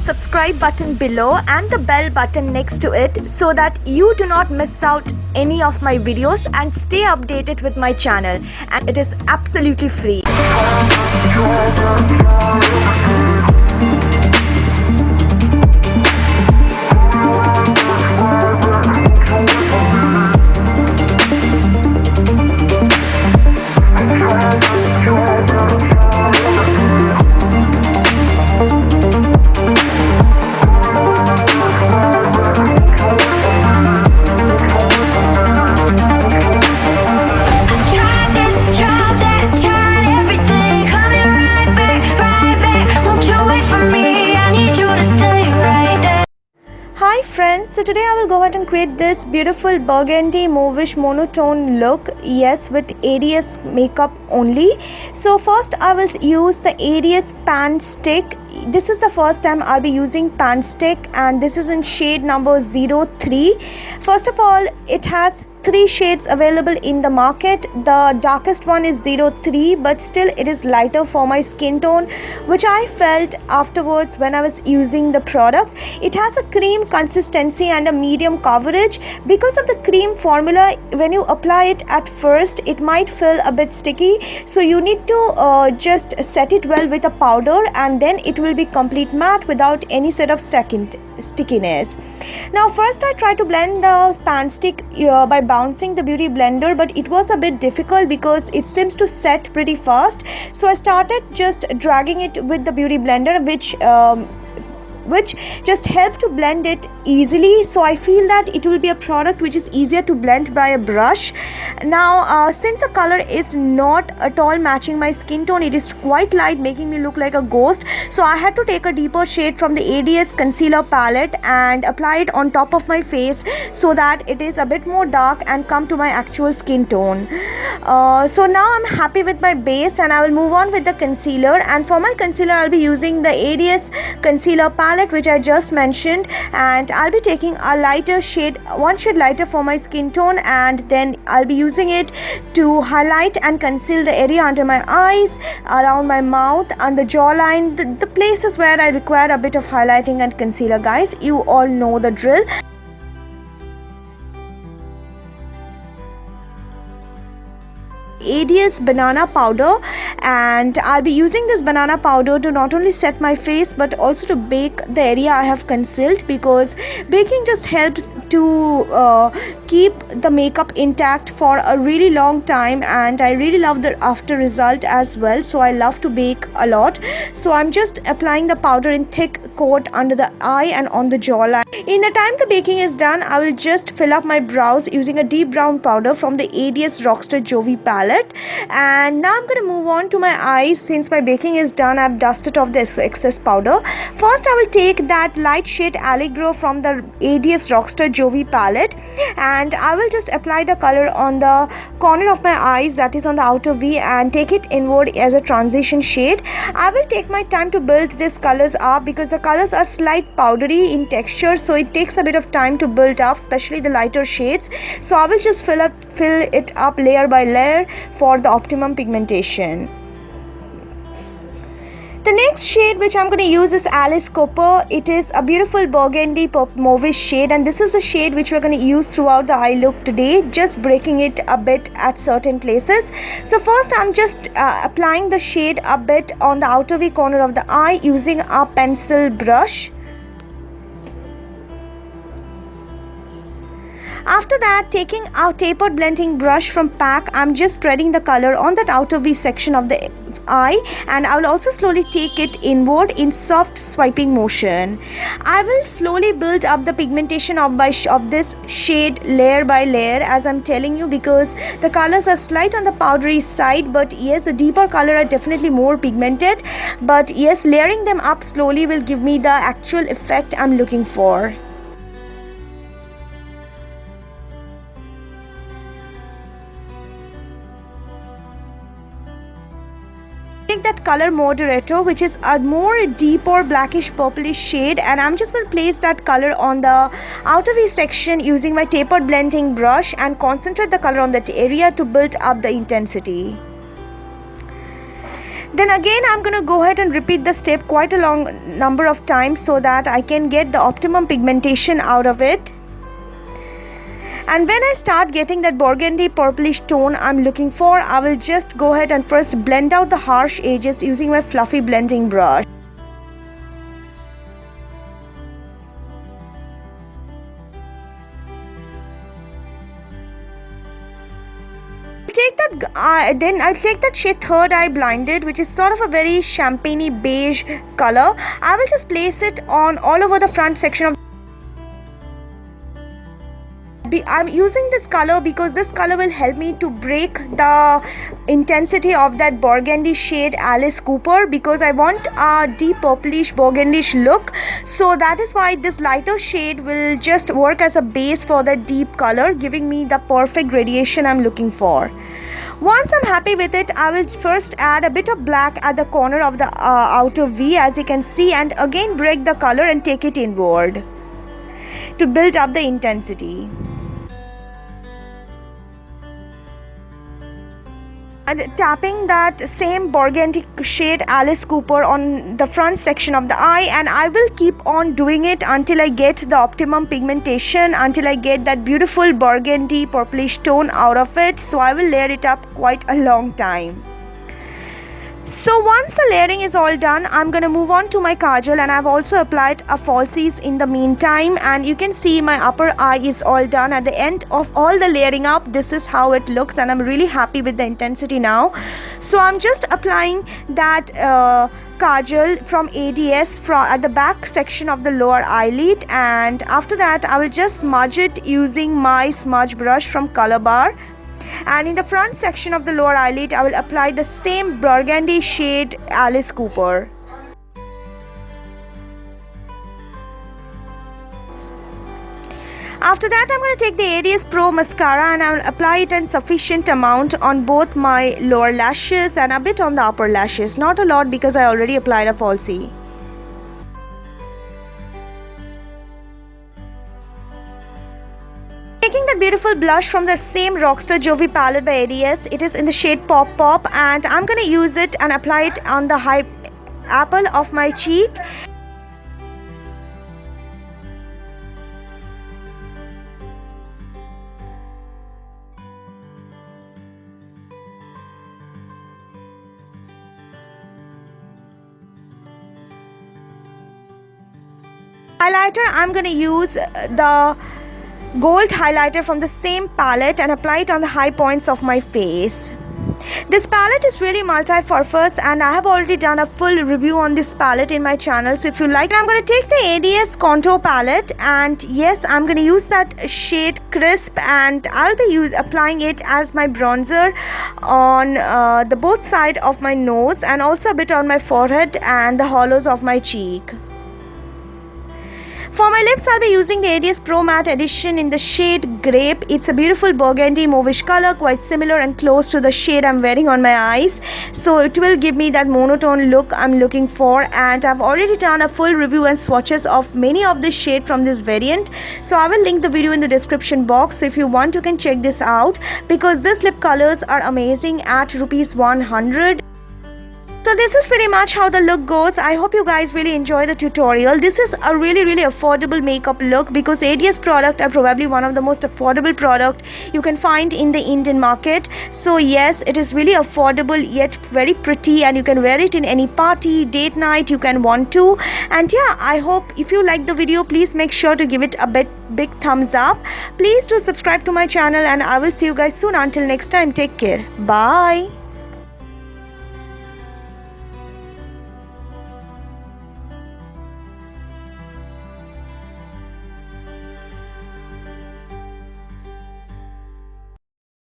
subscribe button below and the bell button next to it so that you do not miss out any of my videos and stay updated with my channel, and it is absolutely free. Hi friends, so today I will go ahead and create this beautiful burgundy mauvish monotone look, yes, with ADS makeup only. So first I will use the ADS pan stick. This is the first time I'll be using pan stick, and this is in shade number 03. First of all, it has 3 shades available in the market. The darkest one is 03, but still it is lighter for my skin tone, which I felt afterwards when I was using the product. It has a cream consistency and a medium coverage. Because of the cream formula, when you apply it at first, it might feel a bit sticky, so you need to just set it well with a powder, and then it will be complete matte without any sort of stickiness. Now first I tried to blend the pan stick by bouncing the beauty blender, but it was a bit difficult because it seems to set pretty fast. So I started just dragging it with the beauty blender, which just helped to blend it easily. So I feel that it will be a product which is easier to blend by a brush. Now since the color is not at all matching my skin tone, it is quite light, making me look like a ghost, so I had to take a deeper shade from the ADS concealer palette and apply it on top of my face so that it is a bit more dark and come to my actual skin tone. So now I'm happy with my base, and I will move on with the concealer. And for my concealer, I'll be using the ADS concealer palette which I just mentioned, and I'll be taking a lighter shade, one shade lighter for my skin tone, and then I'll be using it to highlight and conceal the area under my eyes, around my mouth, and the jawline, the places where I require a bit of highlighting and concealer. Guys, you all know the drill. ADS banana powder, and I'll be using this banana powder to not only set my face but also to bake the area I have concealed, because baking just helped to keep the makeup intact for a really long time, and I really love the after result as well. So I love to bake a lot, so I'm just applying the powder in thick coat under the eye and on the jawline. In the time the baking is done, I will just fill up my brows using a deep brown powder from the ADS Rockstar Jovi palette. And now I'm going to move on to my eyes. Since my baking is done, I've dusted off this excess powder. First I will take that light shade Allegro from the ADS Rockstar Jovi palette, and I will just apply the color on the corner of my eyes, that is on the outer V, and take it inward as a transition shade. I will take my time to build these colors up because the colors are slight powdery in texture, so it takes a bit of time to build up, especially the lighter shades. So I will just fill it up layer by layer for the optimum pigmentation. The next shade which I'm going to use is Alice Cooper. It is a beautiful burgundy mauvish shade, and this is a shade which we're going to use throughout the eye look today, just breaking it a bit at certain places. So first I'm just applying the shade a bit on the outer V corner of the eye using a pencil brush. After that, taking a tapered blending brush from PAC, I'm just spreading the color on that outer V section of the eye, and I will also slowly take it inward in soft swiping motion. I will slowly build up the pigmentation of this shade layer by layer, as I'm telling you, because the colors are slight on the powdery side, but yes, the deeper color are definitely more pigmented. But yes, layering them up slowly will give me the actual effect I'm looking for. Take that color moderator, which is a more deeper blackish purplish shade, and I'm just going to place that color on the outer V section using my tapered blending brush and concentrate the color on that area to build up the intensity. Then again I'm gonna go ahead and repeat the step quite a long number of times so that I can get the optimum pigmentation out of it. And when I start getting that burgundy purplish tone I'm looking for, I will just go ahead and first blend out the harsh edges using my fluffy blending brush. Then I'll take that shade Third Eye Blinded, which is sort of a very champagne-y beige color. I will just place it on all over the front section of. I'm using this color because this color will help me to break the intensity of that burgundy shade Alice Cooper, because I want a deep purplish burgundish look. So that is why this lighter shade will just work as a base for the deep color, giving me the perfect gradation I'm looking for. Once I'm happy with it, I will first add a bit of black at the corner of the outer V, as you can see, and again break the color and take it inward to build up the intensity. And tapping that same burgundy shade Alice Cooper on the front section of the eye, and I will keep on doing it until I get the optimum pigmentation, until I get that beautiful burgundy purplish tone out of it. So I will layer it up quite a long time. So once the layering is all done, I'm gonna move on to my kajal, and I've also applied a falsies in the meantime, and you can see my upper eye is all done. At the end of all the layering up, this is how it looks, and I'm really happy with the intensity now. So I'm just applying that kajal from ADS at the back section of the lower eyelid, and after that I will just smudge it using my smudge brush from Color Bar. And in the front section of the lower eyelid, I will apply the same burgundy shade Alice Cooper. After that, I'm going to take the ADS Pro mascara and I will apply it in sufficient amount on both my lower lashes and a bit on the upper lashes. Not a lot because I already applied a falsie. Taking that beautiful blush from the same Rockstar Jovi palette by ADS, it is in the shade Pop Pop, and I'm gonna use it and apply it on the high apple of my cheek. Highlighter, I'm gonna use the gold highlighter from the same palette and apply it on the high points of my face. This palette is really multi-purpose, and I have already done a full review on this palette in my channel, so if you like, I'm going to take the ADS contour palette, and yes, I'm going to use that shade Crisp, and I'll be applying it as my bronzer on the both side of my nose and also a bit on my forehead and the hollows of my cheek. For my lips, I'll be using the ADS Pro Matte Edition in the shade Grape. It's a beautiful burgundy mauvish color, quite similar and close to the shade I'm wearing on my eyes. So it will give me that monotone look I'm looking for, and I've already done a full review and swatches of many of the shade from this variant. So I will link the video in the description box. So if you want, you can check this out because these lip colors are amazing at ₹100. So this is pretty much how the look goes. I hope you guys really enjoy the tutorial. This is a really affordable makeup look because ADS product are probably one of the most affordable product you can find in the Indian market. So yes, it is really affordable yet very pretty, and you can wear it in any party, date night you can want to. And yeah, I hope if you like the video, please make sure to give it a big thumbs up. Please do subscribe to my channel, and I will see you guys soon. Until next time, take care. Bye.